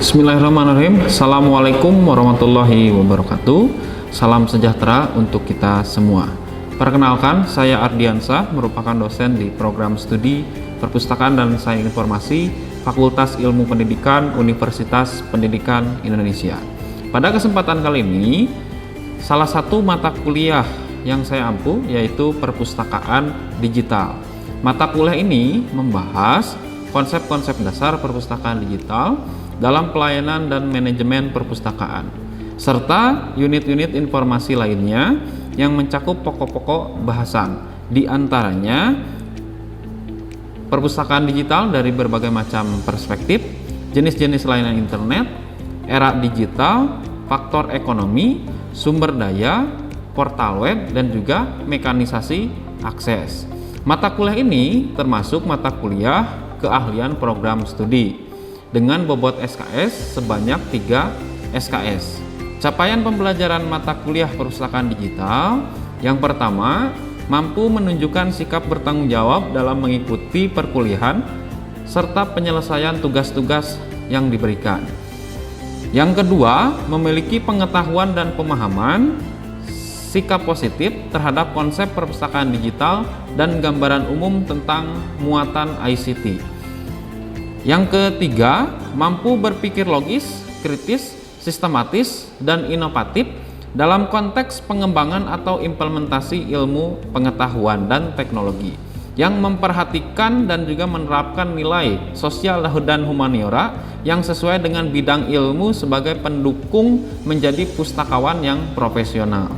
Bismillahirrahmanirrahim. Assalamualaikum warahmatullahi wabarakatuh. Salam sejahtera untuk kita semua. Perkenalkan, saya Ardiansah, merupakan dosen di program studi Perpustakaan dan Sains Informasi Fakultas Ilmu Pendidikan Universitas Pendidikan Indonesia. Pada kesempatan kali ini, salah satu mata kuliah yang saya ampu yaitu Perpustakaan Digital. Mata kuliah ini membahas konsep-konsep dasar perpustakaan digital dalam pelayanan dan manajemen perpustakaan, serta unit-unit informasi lainnya yang mencakup pokok-pokok bahasan, di antaranya perpustakaan digital dari berbagai macam perspektif, jenis-jenis layanan internet, era digital, faktor ekonomi, sumber daya, portal web, dan juga mekanisasi akses. Mata kuliah ini termasuk mata kuliah keahlian program studi dengan bobot SKS sebanyak 3 SKS. Capaian pembelajaran mata kuliah perpustakaan digital yang pertama, mampu menunjukkan sikap bertanggung jawab dalam mengikuti perkuliahan serta penyelesaian tugas-tugas yang diberikan. Yang kedua, memiliki pengetahuan dan pemahaman sikap positif terhadap konsep perpustakaan digital dan gambaran umum tentang muatan ICT. Yang ketiga, mampu berpikir logis, kritis, sistematis, dan inovatif dalam konteks pengembangan atau implementasi ilmu, pengetahuan, dan teknologi yang memperhatikan dan juga menerapkan nilai sosial dan humaniora yang sesuai dengan bidang ilmu sebagai pendukung menjadi pustakawan yang profesional.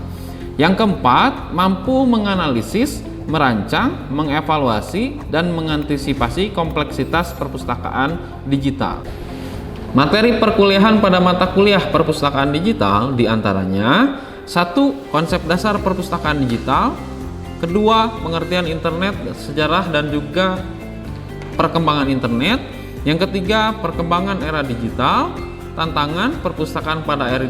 Yang keempat, mampu menganalisis, merancang, mengevaluasi, dan mengantisipasi kompleksitas perpustakaan digital. Materi perkuliahan pada mata kuliah perpustakaan digital diantaranya: 1. Konsep dasar perpustakaan digital. 2. Pengertian internet, sejarah dan juga perkembangan internet. Yang ketiga, perkembangan era digital, tantangan perpustakaan pada era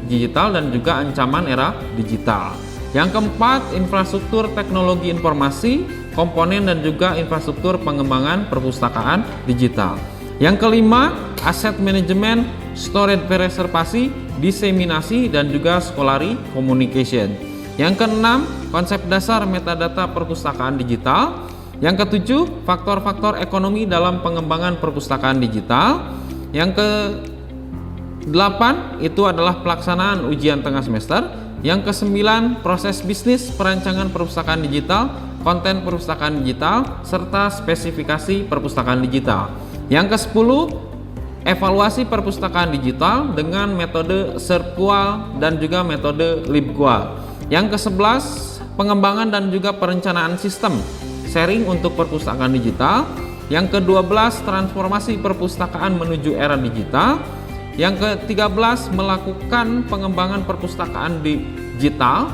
digital dan juga ancaman era digital. Yang keempat, infrastruktur teknologi informasi, komponen dan juga infrastruktur pengembangan perpustakaan digital. Yang kelima, aset manajemen, storage preservasi, diseminasi dan juga scholarly communication. Yang keenam, konsep dasar metadata perpustakaan digital. Yang ketujuh, faktor-faktor ekonomi dalam pengembangan perpustakaan digital. Yang ke-8 itu adalah pelaksanaan ujian tengah semester. Yang ke-9, proses bisnis perancangan perpustakaan digital, konten perpustakaan digital, serta spesifikasi perpustakaan digital. Yang ke-10, evaluasi perpustakaan digital dengan metode SERPQual dan juga metode LibQual. Yang ke-11, pengembangan dan juga perencanaan sistem sharing untuk perpustakaan digital. Yang ke-12, transformasi perpustakaan menuju era digital. Yang ke-13, melakukan pengembangan perpustakaan digital.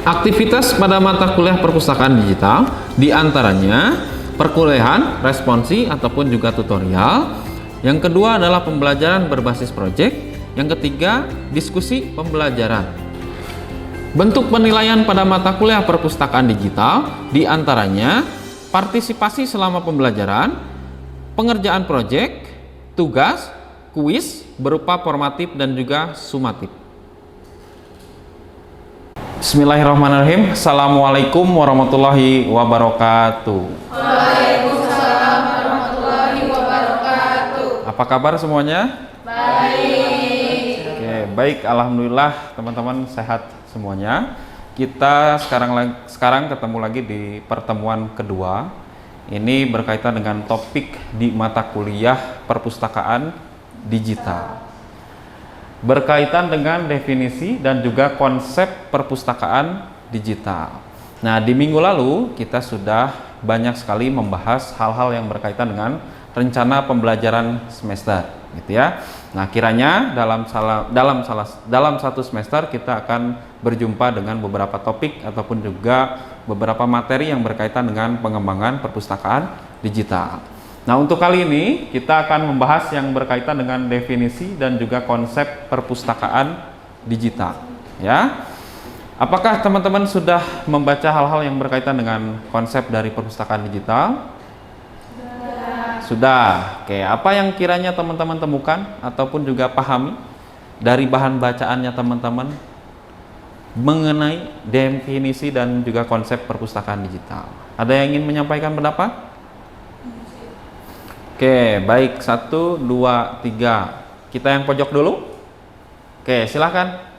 Aktivitas pada mata kuliah perpustakaan digital diantaranya perkuliahan, responsi ataupun juga tutorial. Yang kedua adalah pembelajaran berbasis proyek. Yang ketiga, diskusi pembelajaran. Bentuk penilaian pada mata kuliah perpustakaan digital diantaranya partisipasi selama pembelajaran, pengerjaan proyek, tugas, kuis berupa formatif dan juga sumatif. Bismillahirrahmanirrahim. Assalamualaikum warahmatullahi wabarakatuh. Waalaikumsalam warahmatullahi wabarakatuh. Apa kabar semuanya? Baik. Oke, baik, alhamdulillah teman-teman sehat semuanya. Kita sekarang ketemu lagi di pertemuan kedua. Ini berkaitan dengan topik di mata kuliah perpustakaan digital, berkaitan dengan definisi dan juga konsep perpustakaan digital. Nah, di minggu lalu kita sudah banyak sekali membahas hal-hal yang berkaitan dengan rencana pembelajaran semester, gitu ya. Nah, kiranya dalam satu semester kita akan berjumpa dengan beberapa topik ataupun juga beberapa materi yang berkaitan dengan pengembangan perpustakaan digital. Nah, untuk kali ini kita akan membahas yang berkaitan dengan definisi dan juga konsep perpustakaan digital, ya. Apakah teman-teman sudah membaca hal-hal yang berkaitan dengan konsep dari perpustakaan digital? Sudah. Oke, apa yang kiranya teman-teman temukan ataupun juga pahami dari bahan bacaannya teman-teman mengenai definisi dan juga konsep perpustakaan digital? Ada yang ingin menyampaikan pendapat? Oke, baik. 1, 2, 3. Kita yang pojok dulu. Oke, silahkan.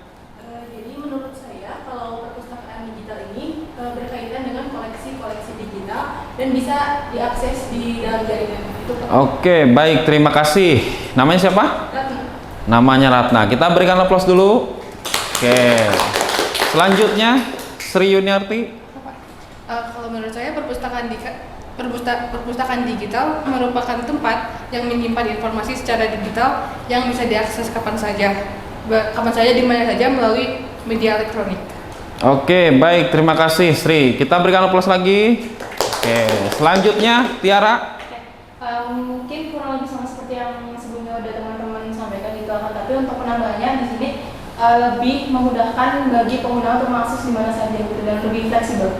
Jadi menurut saya kalau perpustakaan digital ini berkaitan dengan koleksi-koleksi digital dan bisa diakses di dalam jaringan. Oke, baik, terima kasih. Namanya siapa? Ratna. Namanya Ratna. Kita berikan aplaus dulu. Oke. Selanjutnya Sri Yuniarti. Kalau menurut saya perpustakaan digital merupakan tempat yang menyimpan informasi secara digital yang bisa diakses kapan saja di mana saja melalui media elektronik. Oke, baik, terima kasih Sri. Kita berikan aplaus lagi. Oke, selanjutnya Tiara. Mungkin kurang lebih sama seperti yang sebelumnya udah teman-teman sampaikan gitu, akan tapi untuk penambahannya di sini lebih memudahkan bagi pengguna untuk mengakses di mana saja gitu dan lebih fleksibel.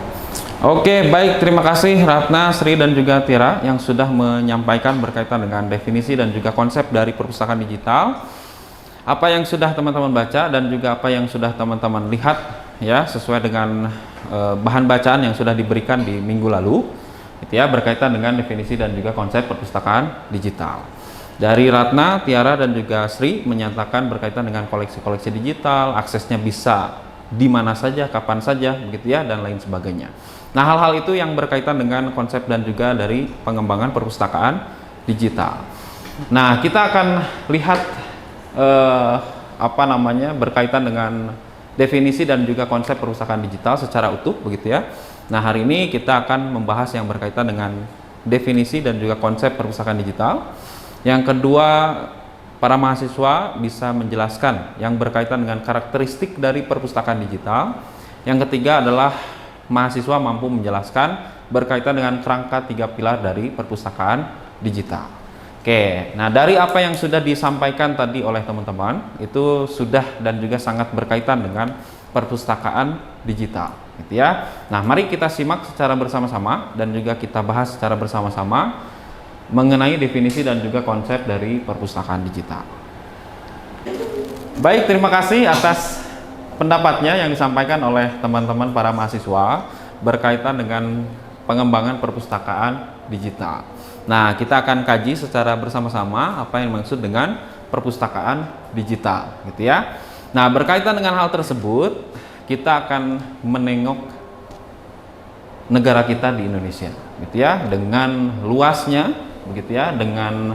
Oke, baik, terima kasih Ratna, Sri dan juga Tiara yang sudah menyampaikan berkaitan dengan definisi dan juga konsep dari perpustakaan digital. Apa yang sudah teman-teman baca dan juga apa yang sudah teman-teman lihat ya, sesuai dengan bahan bacaan yang sudah diberikan di minggu lalu gitu ya, berkaitan dengan definisi dan juga konsep perpustakaan digital. Dari Ratna, Tiara dan juga Sri menyatakan berkaitan dengan koleksi-koleksi digital, aksesnya bisa di mana saja, kapan saja begitu ya, dan lain sebagainya. Nah, hal-hal itu yang berkaitan dengan konsep dan juga dari pengembangan perpustakaan digital. Nah, kita akan lihat berkaitan dengan definisi dan juga konsep perpustakaan digital secara utuh begitu ya. Nah, hari ini kita akan membahas yang berkaitan dengan definisi dan juga konsep perpustakaan digital. Yang kedua, para mahasiswa bisa menjelaskan yang berkaitan dengan karakteristik dari perpustakaan digital. Yang ketiga adalah mahasiswa mampu menjelaskan berkaitan dengan kerangka 3 pilar dari perpustakaan digital. Oke, nah dari apa yang sudah disampaikan tadi oleh teman-teman itu sudah dan juga sangat berkaitan dengan perpustakaan digital, gitu ya. Nah, mari kita simak secara bersama-sama dan juga kita bahas secara bersama-sama mengenai definisi dan juga konsep dari perpustakaan digital. Baik, terima kasih atas pendapatnya yang disampaikan oleh teman-teman para mahasiswa berkaitan dengan pengembangan perpustakaan digital. Nah, kita akan kaji secara bersama-sama apa yang dimaksud dengan perpustakaan digital, gitu ya. Nah, berkaitan dengan hal tersebut, kita akan menengok negara kita di Indonesia, gitu ya, dengan luasnya, begitu ya, dengan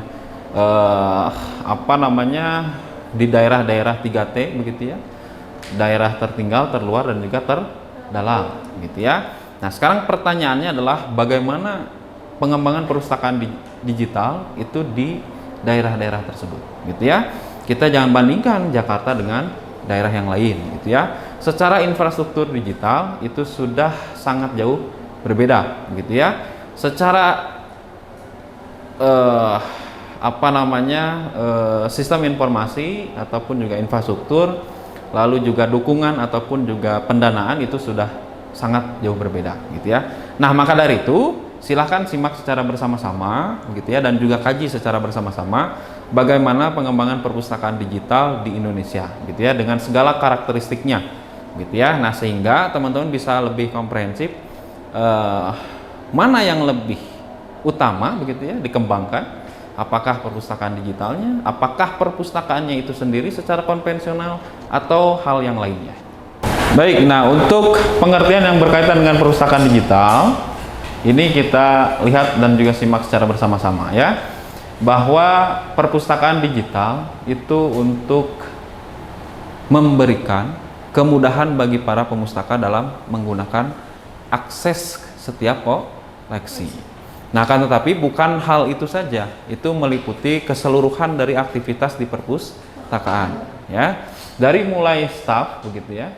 di daerah-daerah 3T, begitu ya, daerah tertinggal, terluar, dan juga terdalam, gitu ya. Nah, sekarang pertanyaannya adalah bagaimana pengembangan perpustakaan digital itu di daerah-daerah tersebut, gitu ya. Kita jangan bandingkan Jakarta dengan daerah yang lain, gitu ya. Secara infrastruktur digital itu sudah sangat jauh berbeda, gitu ya. Secara sistem informasi ataupun juga infrastruktur, lalu juga dukungan ataupun juga pendanaan itu sudah sangat jauh berbeda, gitu ya. Nah, maka dari itu silahkan simak secara bersama-sama, gitu ya, dan juga kaji secara bersama-sama bagaimana pengembangan perpustakaan digital di Indonesia, gitu ya, dengan segala karakteristiknya, gitu ya. Nah, sehingga teman-teman bisa lebih komprehensif mana yang lebih utama, begitu ya, dikembangkan. Apakah perpustakaan digitalnya, apakah perpustakaannya itu sendiri secara konvensional, atau hal yang lainnya. Baik, nah untuk pengertian yang berkaitan dengan perpustakaan digital, ini kita lihat dan juga simak secara bersama-sama ya, bahwa perpustakaan digital itu untuk memberikan kemudahan bagi para pemustaka dalam menggunakan akses setiap koleksi. Nah, akan tetapi bukan hal itu saja, itu meliputi keseluruhan dari aktivitas di perpustakaan ya, dari mulai staff begitu ya,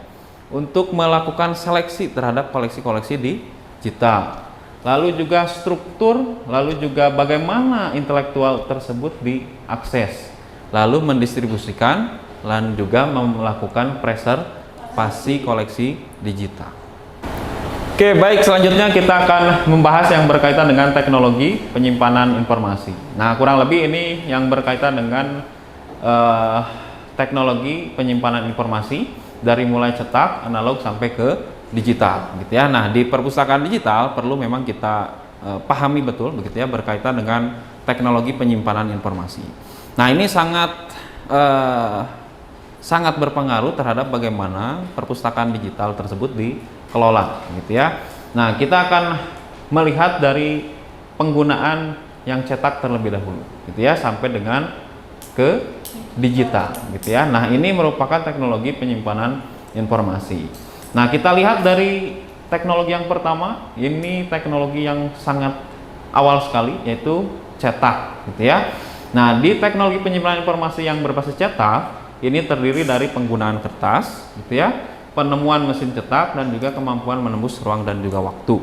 untuk melakukan seleksi terhadap koleksi-koleksi digital. Lalu juga struktur, lalu juga bagaimana intelektual tersebut diakses, lalu mendistribusikan, dan juga melakukan preservasi koleksi digital. Oke, baik, selanjutnya kita akan membahas yang berkaitan dengan teknologi penyimpanan informasi. Nah, kurang lebih ini yang berkaitan dengan teknologi penyimpanan informasi dari mulai cetak, analog sampai ke digital, gitu ya. Nah, di perpustakaan digital perlu memang kita pahami betul, begitu ya, berkaitan dengan teknologi penyimpanan informasi. Nah, ini sangat berpengaruh terhadap bagaimana perpustakaan digital tersebut dikelola, gitu ya. Nah, kita akan melihat dari penggunaan yang cetak terlebih dahulu, gitu ya, sampai dengan ke digital, gitu ya. Nah, ini merupakan teknologi penyimpanan informasi. Nah, kita lihat dari teknologi yang pertama, ini teknologi yang sangat awal sekali, yaitu cetak, gitu ya. Nah, di teknologi penyimpanan informasi yang berbasis cetak ini terdiri dari penggunaan kertas, gitu ya, penemuan mesin cetak, dan juga kemampuan menembus ruang dan juga waktu.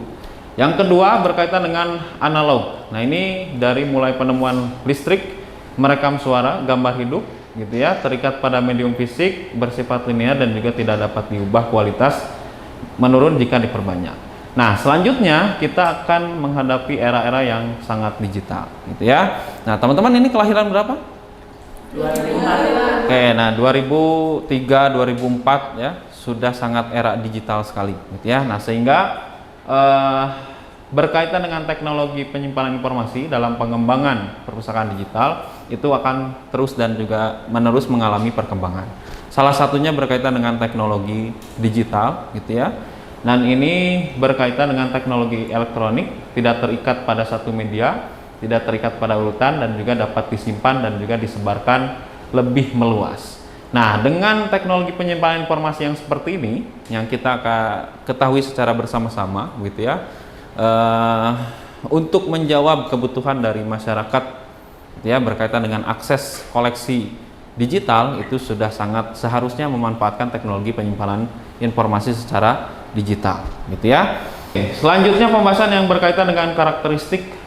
Yang kedua berkaitan dengan analog. Nah, ini dari mulai penemuan listrik, merekam suara, gambar hidup, gitu ya, terikat pada medium fisik, bersifat linear dan juga tidak dapat diubah kualitas menurun jika diperbanyak. Nah, selanjutnya kita akan menghadapi era-era yang sangat digital, gitu ya. Nah, teman-teman, ini kelahiran berapa? 2004. Oke, nah 2003, 2004 ya, sudah sangat era digital sekali, gitu ya. Nah, sehingga berkaitan dengan teknologi penyimpanan informasi dalam pengembangan perpustakaan digital itu akan terus dan juga menerus mengalami perkembangan. Salah satunya berkaitan dengan teknologi digital, gitu ya. Dan ini berkaitan dengan teknologi elektronik, tidak terikat pada satu media, tidak terikat pada urutan, dan juga dapat disimpan dan juga disebarkan lebih meluas. Nah, dengan teknologi penyimpanan informasi yang seperti ini, yang kita akan ketahui secara bersama-sama, gitu ya, untuk menjawab kebutuhan dari masyarakat, gitu ya, berkaitan dengan akses koleksi digital, itu sudah sangat seharusnya memanfaatkan teknologi penyimpanan informasi secara digital, gitu ya. Oke, selanjutnya pembahasan yang berkaitan dengan karakteristik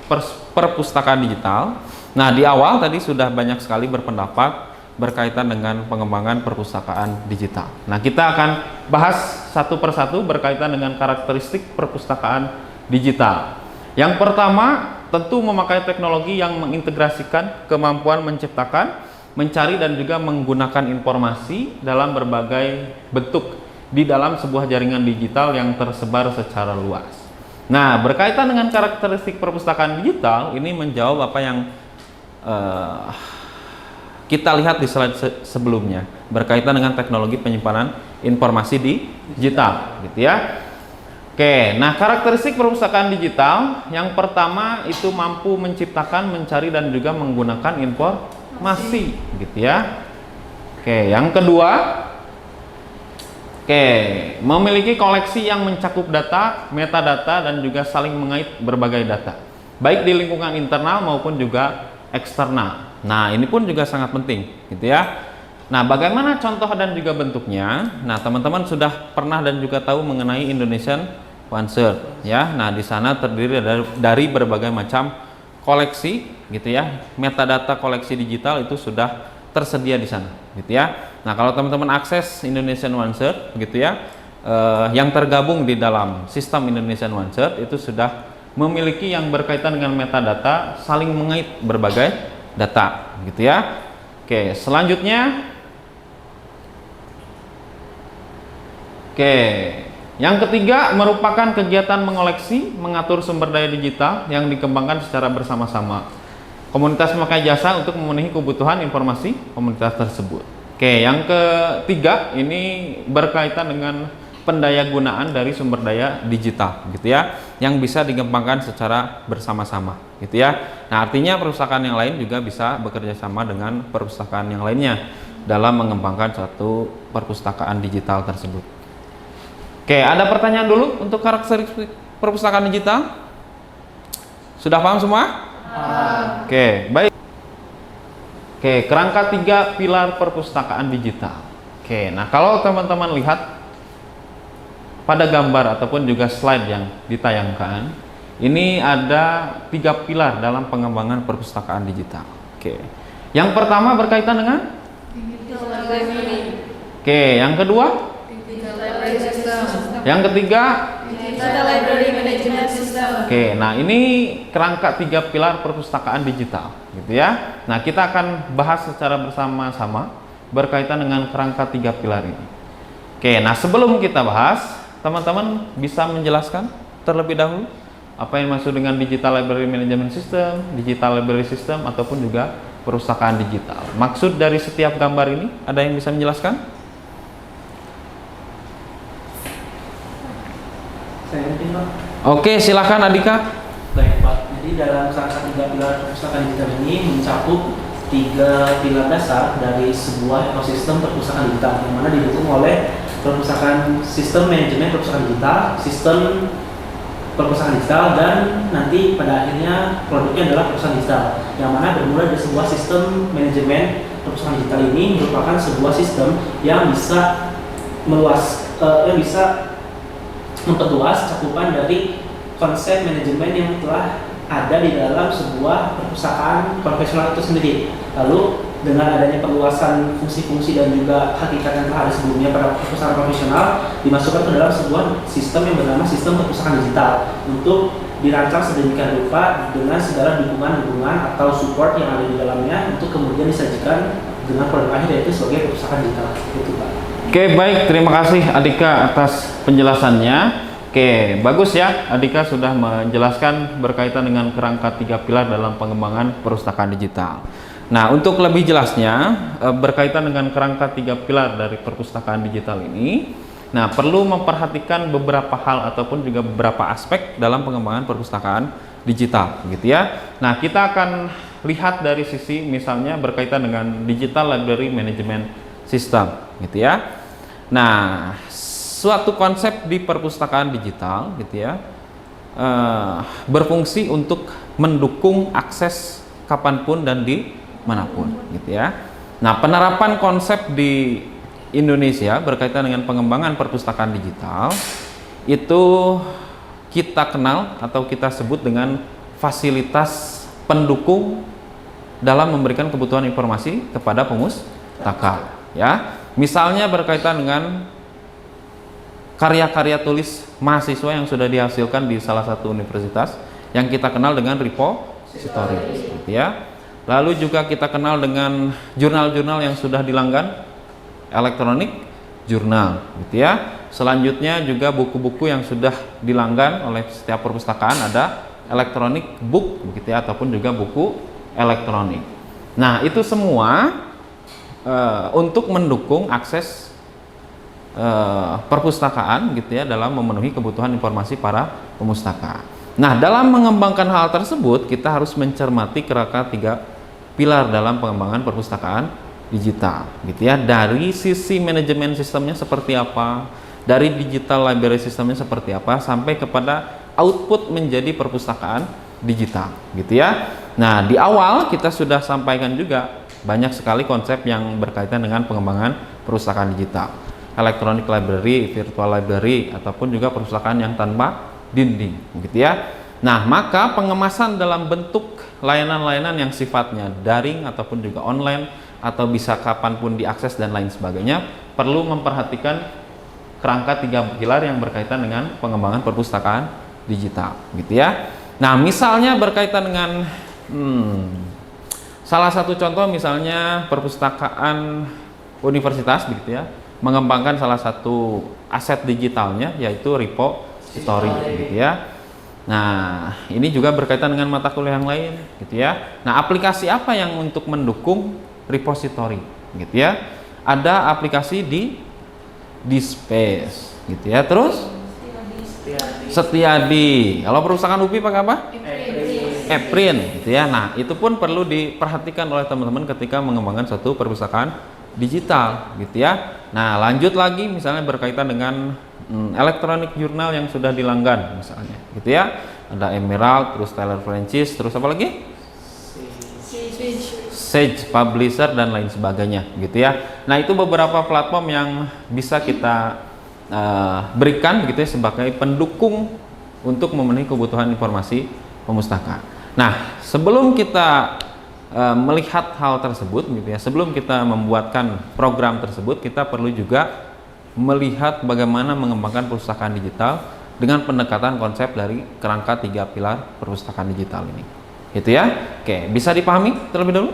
perpustakaan digital. Nah, di awal tadi sudah banyak sekali berpendapat berkaitan dengan pengembangan perpustakaan digital. Nah, kita akan bahas satu persatu berkaitan dengan karakteristik perpustakaan digital. Yang pertama, tentu memakai teknologi yang mengintegrasikan kemampuan menciptakan, mencari, dan juga menggunakan informasi dalam berbagai bentuk di dalam sebuah jaringan digital yang tersebar secara luas. Nah, berkaitan dengan karakteristik perpustakaan digital, ini menjawab apa yang kita lihat di slide sebelumnya berkaitan dengan teknologi penyimpanan informasi di digital, gitu ya. Oke, nah karakteristik perpustakaan digital yang pertama itu mampu menciptakan, mencari, dan juga menggunakan informasi, gitu ya. Oke, yang kedua, memiliki koleksi yang mencakup data, metadata, dan juga saling mengait berbagai data, baik di lingkungan internal maupun juga eksternal. Nah, ini pun juga sangat penting, gitu ya. Nah, bagaimana contoh dan juga bentuknya? Nah, teman-teman sudah pernah dan juga tahu mengenai Indonesian OneSearch, ya. Nah, di sana terdiri dari berbagai macam koleksi, gitu ya. Metadata koleksi digital itu sudah tersedia di sana, gitu ya. Nah, kalau teman-teman akses Indonesian OneSearch, gitu ya, yang tergabung di dalam sistem Indonesian OneSearch itu sudah memiliki yang berkaitan dengan metadata, saling mengait berbagai data, gitu ya. Oke, selanjutnya, yang ketiga merupakan kegiatan mengoleksi, mengatur sumber daya digital yang dikembangkan secara bersama-sama. Komunitas memakai jasa untuk memenuhi kebutuhan informasi komunitas tersebut. Oke, yang ketiga ini berkaitan dengan pendayagunaan dari sumber daya digital, gitu ya, yang bisa dikembangkan secara bersama-sama, gitu ya. Nah, artinya perpustakaan yang lain juga bisa bekerja sama dengan perpustakaan yang lainnya dalam mengembangkan satu perpustakaan digital tersebut. Oke, ada pertanyaan dulu untuk karakteristik perpustakaan digital? Sudah paham semua? Oke, baik. Oke, kerangka 3 pilar perpustakaan digital. Oke, nah kalau teman-teman lihat pada gambar ataupun juga slide yang ditayangkan, ini ada 3 pilar dalam pengembangan perpustakaan digital. Oke, yang pertama berkaitan dengan? Oke, yang kedua? Yang ketiga? Digital Library Management System. Oke, nah ini kerangka 3 pilar perpustakaan digital, gitu ya. Nah, kita akan bahas secara bersama-sama berkaitan dengan kerangka 3 pilar ini. Oke, nah sebelum kita bahas, teman-teman bisa menjelaskan terlebih dahulu apa yang maksud dengan Digital Library Management System, Digital Library System, ataupun juga perpustakaan digital. Maksud dari setiap gambar ini, ada yang bisa menjelaskan? Saya mungkin, Pak. Oke, silakan Adika. Baik, Pak. Jadi dalam kerangka 3 pilar perpustakaan digital ini mencakup 3 pilar dasar dari sebuah ekosistem perpustakaan digital yang mana didukung oleh perpustakaan sistem manajemen perpustakaan digital, sistem perpustakaan digital, dan nanti pada akhirnya produknya adalah perpustakaan digital yang mana bermula dari sebuah sistem manajemen perpustakaan digital ini merupakan sebuah sistem yang bisa yang bisa memperluas cakupan dari konsep manajemen yang telah ada di dalam sebuah perpustakaan profesional itu sendiri. Lalu dengan adanya perluasan fungsi-fungsi dan juga hakikat yang telah ada sebelumnya pada perpustakaan profesional dimasukkan ke dalam sebuah sistem yang bernama sistem perpustakaan digital untuk dirancang sedemikian rupa dengan segala dukungan-dukungan atau support yang ada di dalamnya untuk kemudian disajikan dengan produk akhir yaitu sebagai perpustakaan digital. Itu, Pak. Oke, baik, terima kasih Adika atas penjelasannya. Oke, bagus ya, Adika sudah menjelaskan berkaitan dengan kerangka 3 pilar dalam pengembangan perpustakaan digital. Nah, untuk lebih jelasnya berkaitan dengan kerangka 3 pilar dari perpustakaan digital ini, nah perlu memperhatikan beberapa hal ataupun juga beberapa aspek dalam pengembangan perpustakaan digital, gitu ya. Nah, kita akan lihat dari sisi misalnya berkaitan dengan Digital Library Management System, gitu ya. Nah, suatu konsep di perpustakaan digital, gitu ya, berfungsi untuk mendukung akses kapanpun dan di manapun, gitu ya. Nah, penerapan konsep di Indonesia berkaitan dengan pengembangan perpustakaan digital itu kita kenal atau kita sebut dengan fasilitas pendukung dalam memberikan kebutuhan informasi kepada pemustaka, ya. Misalnya berkaitan dengan karya-karya tulis mahasiswa yang sudah dihasilkan di salah satu universitas yang kita kenal dengan repository, gitu ya. Lalu juga kita kenal dengan jurnal-jurnal yang sudah dilanggan, elektronik jurnal, gitu ya. Selanjutnya juga buku-buku yang sudah dilanggan oleh setiap perpustakaan, ada elektronik book, gitu ya, ataupun juga buku elektronik. Nah, itu semua untuk mendukung akses perpustakaan, gitu ya, dalam memenuhi kebutuhan informasi para pemustaka. Nah, dalam mengembangkan hal tersebut kita harus mencermati kerangka 3 pilar dalam pengembangan perpustakaan digital, gitu ya. Dari sisi manajemen sistemnya seperti apa, dari digital library sistemnya seperti apa, sampai kepada output menjadi perpustakaan digital, gitu ya. Nah, di awal kita sudah sampaikan juga banyak sekali konsep yang berkaitan dengan pengembangan perpustakaan digital. Electronic library, virtual library, ataupun juga perpustakaan yang tanpa dinding, gitu ya. Nah, maka pengemasan dalam bentuk layanan-layanan yang sifatnya daring ataupun juga online atau bisa kapanpun diakses dan lain sebagainya perlu memperhatikan kerangka 3 pilar yang berkaitan dengan pengembangan perpustakaan digital, gitu ya. Nah, misalnya berkaitan dengan salah satu contoh misalnya perpustakaan universitas, begitu ya, mengembangkan salah satu aset digitalnya yaitu repository, gitu ya. Nah, ini juga berkaitan dengan mata kuliah yang lain, gitu ya. Nah, aplikasi apa yang untuk mendukung repository, gitu ya? Ada aplikasi di Space, gitu ya. Terus Setiadi. Kalau perpustakaan UPI pakai apa? Eprin, gitu ya. Nah, itu pun perlu diperhatikan oleh teman-teman ketika mengembangkan suatu perpustakaan digital, gitu ya. Nah, lanjut lagi misalnya berkaitan dengan elektronik jurnal yang sudah dilanggan misalnya, gitu ya. Ada Emerald, terus Taylor Francis, terus apa lagi? Sage Publisher dan lain sebagainya, gitu ya. Nah, itu beberapa platform yang bisa kita berikan, gitu ya, sebagai pendukung untuk memenuhi kebutuhan informasi pemustaka. Nah, sebelum kita melihat hal tersebut, gitu ya, sebelum kita membuatkan program tersebut, kita perlu juga melihat bagaimana mengembangkan perpustakaan digital dengan pendekatan konsep dari kerangka 3 pilar perpustakaan digital ini. Gitu ya. Oke, bisa dipahami terlebih dahulu?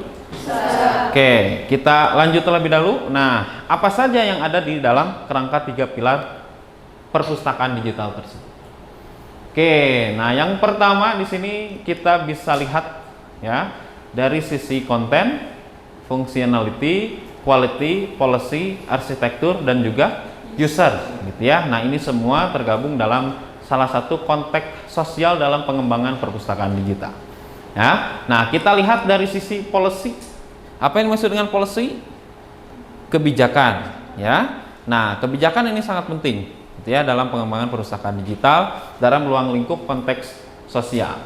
Oke, kita lanjut terlebih dahulu. Nah, apa saja yang ada di dalam kerangka 3 pilar perpustakaan digital tersebut? Oke, nah yang pertama di sini kita bisa lihat ya dari sisi konten, functionality, quality, policy, arsitektur dan juga user, gitu ya. Nah, ini semua tergabung dalam salah satu konteks sosial dalam pengembangan perpustakaan digital. Ya, nah kita lihat dari sisi policy. Apa yang dimaksud dengan policy? Kebijakan, ya. Nah, kebijakan ini sangat penting, gitu ya, dalam pengembangan perpustakaan digital dalam ruang lingkup konteks sosial.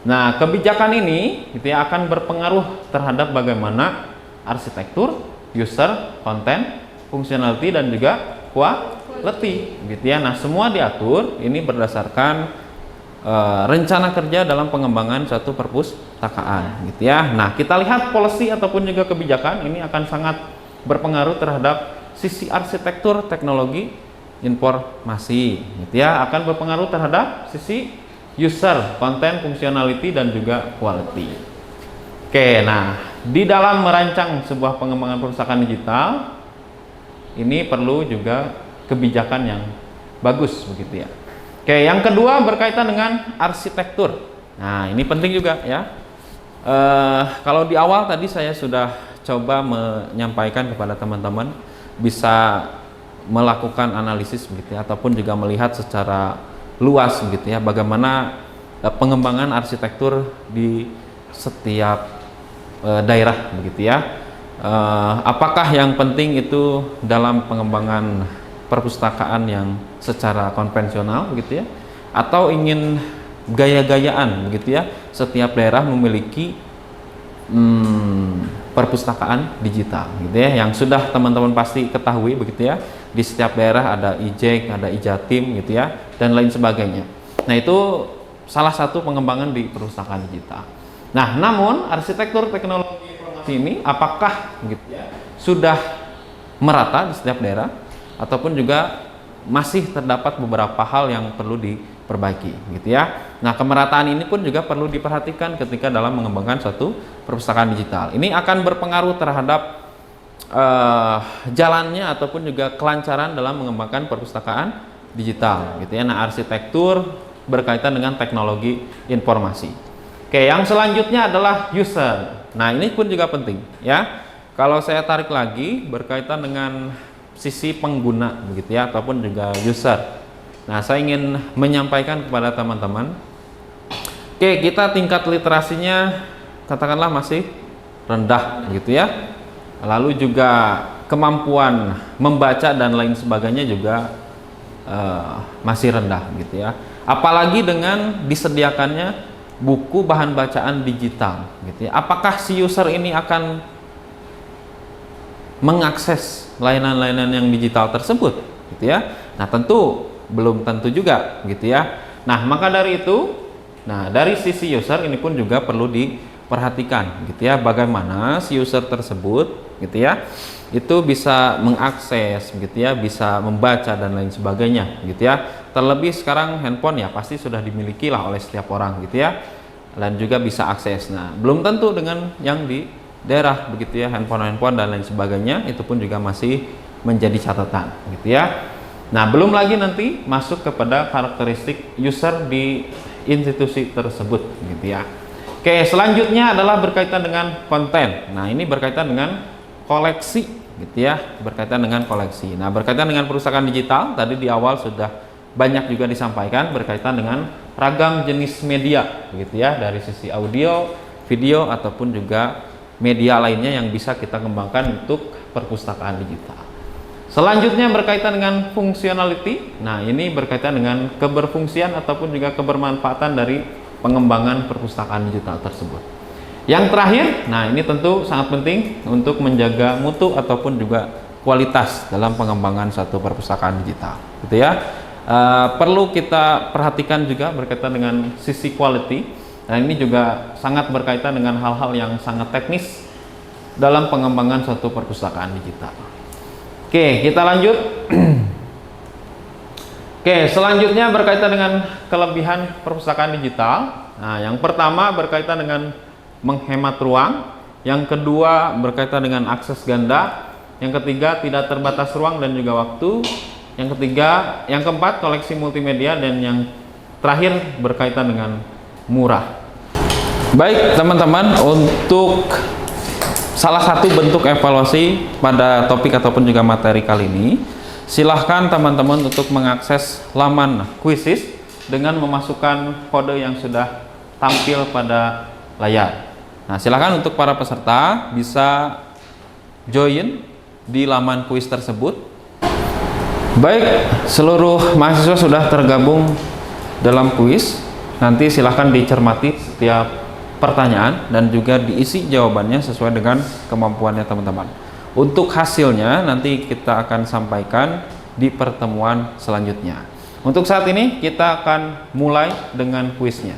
Nah, kebijakan ini, gitu ya, akan berpengaruh terhadap bagaimana arsitektur, user, konten, functionality dan juga quality, gitu ya. Nah, semua diatur ini berdasarkan rencana kerja dalam pengembangan satu perpustakaan, gitu ya. Nah, kita lihat policy ataupun juga kebijakan ini akan sangat berpengaruh terhadap sisi arsitektur teknologi informasi, gitu ya, akan berpengaruh terhadap sisi user, konten, functionality dan juga quality. Oke, nah di dalam merancang sebuah pengembangan perpustakaan digital ini perlu juga kebijakan yang bagus, begitu ya. Oke, yang kedua berkaitan dengan arsitektur. Nah, ini penting juga ya. Kalau di awal tadi saya sudah coba menyampaikan kepada teman-teman bisa melakukan analisis begitu ya, ataupun juga melihat secara luas gitu ya bagaimana pengembangan arsitektur di setiap daerah begitu ya. Apakah yang penting itu dalam pengembangan perpustakaan yang secara konvensional begitu ya, atau ingin gaya-gayaan begitu ya, setiap daerah memiliki perpustakaan digital gitu ya, yang sudah teman-teman pasti ketahui begitu ya, di setiap daerah ada IJEK, ada IJATIM gitu ya, dan lain sebagainya. Nah, itu salah satu pengembangan di perpustakaan digital. Nah, namun arsitektur teknologi informasi ini apakah gitu ya sudah merata di setiap daerah ataupun juga masih terdapat beberapa hal yang perlu diperbaiki gitu ya. Nah, kemerataan ini pun juga perlu diperhatikan ketika dalam mengembangkan suatu perpustakaan digital. Ini akan berpengaruh terhadap jalannya ataupun juga kelancaran dalam mengembangkan perpustakaan digital gitu ya. Nah, arsitektur berkaitan dengan teknologi informasi. Oke, yang selanjutnya adalah user. Nah, ini pun juga penting ya. Kalau saya tarik lagi berkaitan dengan sisi pengguna begitu ya, ataupun juga user. Nah, saya ingin menyampaikan kepada teman-teman, oke, kita tingkat literasinya katakanlah masih rendah gitu ya, lalu juga kemampuan membaca dan lain sebagainya juga masih rendah gitu ya, apalagi dengan disediakannya buku bahan bacaan digital gitu ya. Apakah si user ini akan mengakses layanan-layanan yang digital tersebut gitu ya? Nah, tentu belum tentu juga gitu ya. Nah, maka dari itu, nah dari sisi user ini pun juga perlu diperhatikan gitu ya, bagaimana si user tersebut gitu ya itu bisa mengakses gitu ya, bisa membaca dan lain sebagainya gitu ya. Terlebih sekarang handphone ya pasti sudah dimiliki lah oleh setiap orang gitu ya, dan juga bisa akses. Nah, belum tentu dengan yang di daerah begitu ya, handphone dan lain sebagainya, itu pun juga masih menjadi catatan gitu ya. Nah, belum lagi nanti masuk kepada karakteristik user di institusi tersebut gitu ya. Oke, selanjutnya adalah berkaitan dengan konten. Nah, ini berkaitan dengan koleksi gitu ya, berkaitan dengan koleksi. Nah, berkaitan dengan perpustakaan digital tadi di awal sudah banyak juga disampaikan berkaitan dengan ragam jenis media gitu ya, dari sisi audio, video ataupun juga media lainnya yang bisa kita kembangkan untuk perpustakaan digital. Selanjutnya berkaitan dengan functionality. Nah, ini berkaitan dengan keberfungsian ataupun juga kebermanfaatan dari pengembangan perpustakaan digital tersebut. Yang terakhir, nah ini tentu sangat penting untuk menjaga mutu ataupun juga kualitas dalam pengembangan satu perpustakaan digital gitu ya. Perlu kita perhatikan juga berkaitan dengan sisi quality. Nah, ini juga sangat berkaitan dengan hal-hal yang sangat teknis dalam pengembangan suatu perpustakaan digital. Oke, kita lanjut. Oke, selanjutnya berkaitan dengan kelebihan perpustakaan digital. Nah, yang pertama berkaitan dengan menghemat ruang, yang kedua berkaitan dengan akses ganda, yang ketiga tidak terbatas ruang dan juga waktu, yang keempat koleksi multimedia, dan yang terakhir berkaitan dengan murah. Baik teman-teman, untuk salah satu bentuk evaluasi pada topik ataupun juga materi kali ini, silahkan teman-teman untuk mengakses laman Quizizz dengan memasukkan kode yang sudah tampil pada layar. Nah, silahkan untuk para peserta bisa join di laman kuis tersebut. Baik, seluruh mahasiswa sudah tergabung dalam kuis. Nanti silahkan dicermati setiap pertanyaan dan juga diisi jawabannya sesuai dengan kemampuannya teman-teman. Untuk hasilnya nanti kita akan sampaikan di pertemuan selanjutnya. Untuk saat ini kita akan mulai dengan kuisnya.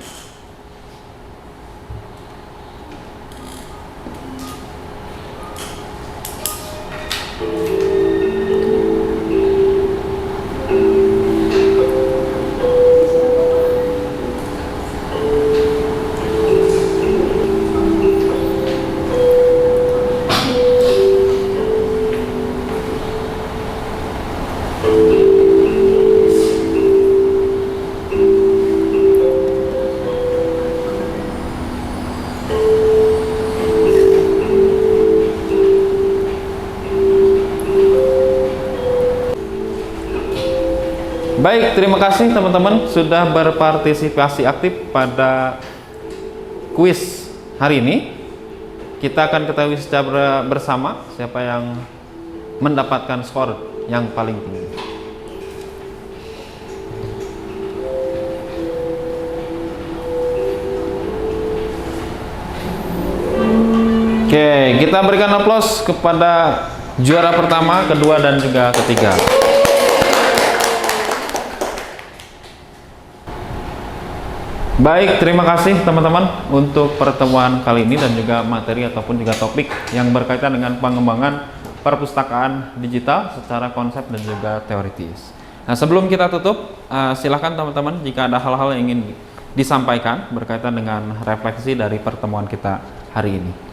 Baik, terima kasih teman-teman sudah berpartisipasi aktif pada kuis hari ini. Kita akan ketahui secara bersama siapa yang mendapatkan skor yang paling tinggi. Oke, kita berikan aplaus kepada juara pertama, kedua, dan juga ketiga. Baik, terima kasih teman-teman untuk pertemuan kali ini dan juga materi ataupun juga topik yang berkaitan dengan pengembangan perpustakaan digital secara konsep dan juga teoritis. Nah, sebelum kita tutup, silakan teman-teman jika ada hal-hal yang ingin disampaikan berkaitan dengan refleksi dari pertemuan kita hari ini.